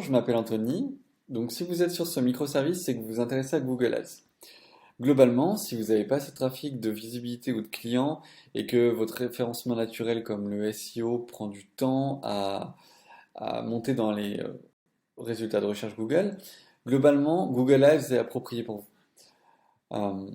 Bonjour, je m'appelle Anthony. Donc, si vous êtes sur ce microservice, c'est que vous vous intéressez à Google Ads. Globalement, si vous n'avez pas assez de trafic, de visibilité ou de clients et que votre référencement naturel comme le SEO prend du temps à monter dans les résultats de recherche Google, globalement, Google Ads est approprié pour vous. Euh,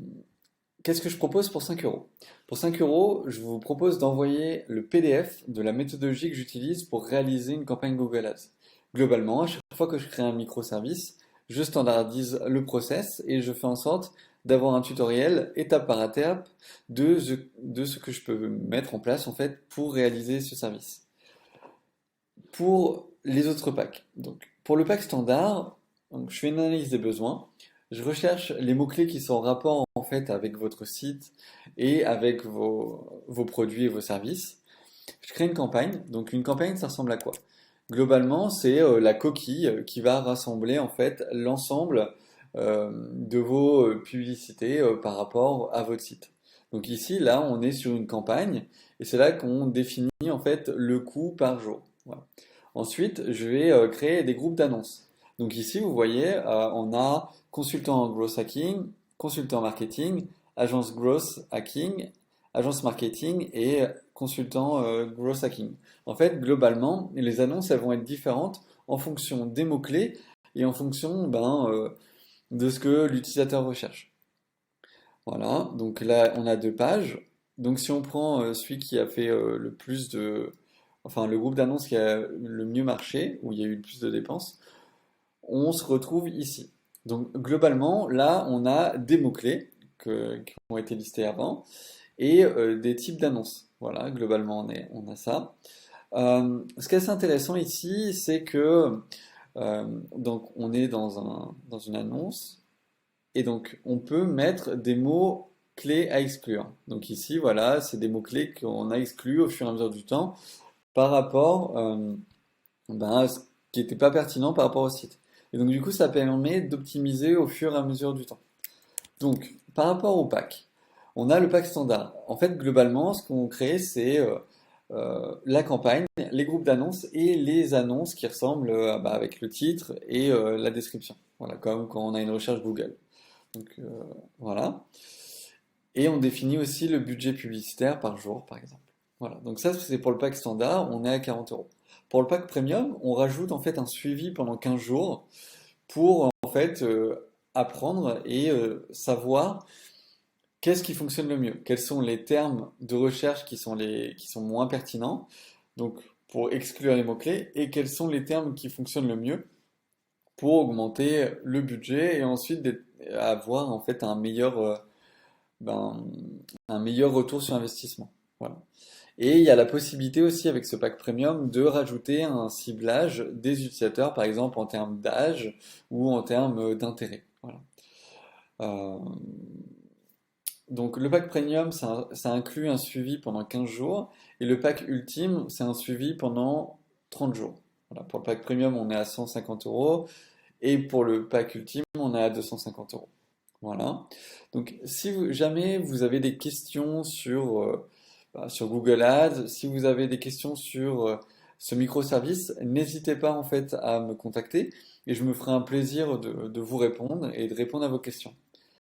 Qu'est-ce que je propose pour 5 euros? Pour 5 euros, je vous propose d'envoyer le PDF de la méthodologie que j'utilise pour réaliser une campagne Google Ads. Globalement, à chaque fois que je crée un microservice, je standardise le process et je fais en sorte d'avoir un tutoriel étape par étape de ce que je peux mettre en place en fait pour réaliser ce service. Pour les autres packs, donc pour le pack standard, donc, je fais une analyse des besoins. Je recherche les mots-clés qui sont en rapport en fait avec votre site et avec vos produits et vos services. Je crée une campagne. Donc une campagne, ça ressemble à quoi? Globalement, c'est la coquille qui va rassembler en fait l'ensemble de vos publicités par rapport à votre site. Donc ici, là, on est sur une campagne et c'est là qu'on définit en fait le coût par jour. Voilà. Ensuite, je vais créer des groupes d'annonces. Donc ici, vous voyez, on a consultant en growth hacking, consultant marketing, agence growth hacking, agence marketing et consultant growth hacking. En fait, globalement, les annonces, elles vont être différentes en fonction des mots-clés et en fonction de ce que l'utilisateur recherche. Voilà, donc là, on a deux pages. Donc si on prend celui qui a fait le plus enfin le groupe d'annonces qui a le mieux marché, où il y a eu le plus de dépenses, on se retrouve ici. Donc globalement, là, on a des mots-clés qui ont été listés avant et des types d'annonces. Voilà, globalement, on a ça. Ce qui est assez intéressant ici, c'est que donc on est dans une annonce et donc on peut mettre des mots clés à exclure. Donc ici, voilà, c'est des mots clés qu'on a exclus au fur et à mesure du temps par rapport à ce qui n'était pas pertinent par rapport au site. Et donc du coup, ça permet d'optimiser au fur et à mesure du temps. Donc, par rapport au pack, on a le pack standard. En fait, globalement, ce qu'on crée, c'est la campagne, les groupes d'annonces et les annonces qui ressemblent avec le titre et la description. Voilà, comme quand on a une recherche Google. Donc, voilà. Et on définit aussi le budget publicitaire par jour, par exemple. Voilà. Donc ça, c'est pour le pack standard, on est à 40 euros. Pour le pack premium, on rajoute en fait un suivi pendant 15 jours pour en fait apprendre et savoir qu'est-ce qui fonctionne le mieux, quels sont les termes de recherche qui sont moins pertinents, donc pour exclure les mots-clés, et quels sont les termes qui fonctionnent le mieux pour augmenter le budget et ensuite avoir en fait ben, un meilleur retour sur investissement. Voilà. Et il y a la possibilité aussi avec ce pack premium de rajouter un ciblage des utilisateurs, par exemple en termes d'âge ou en termes d'intérêt. Voilà. Euh, donc le pack premium, ça inclut un suivi pendant 15 jours et le pack ultime, c'est un suivi pendant 30 jours. Voilà. Pour le pack premium, on est à 150 euros et pour le pack ultime, on est à 250 euros. Voilà. Donc si jamais vous avez des questions sur Google Ads, si vous avez des questions sur ce microservice, n'hésitez pas en fait à me contacter et je me ferai un plaisir de vous répondre et de répondre à vos questions.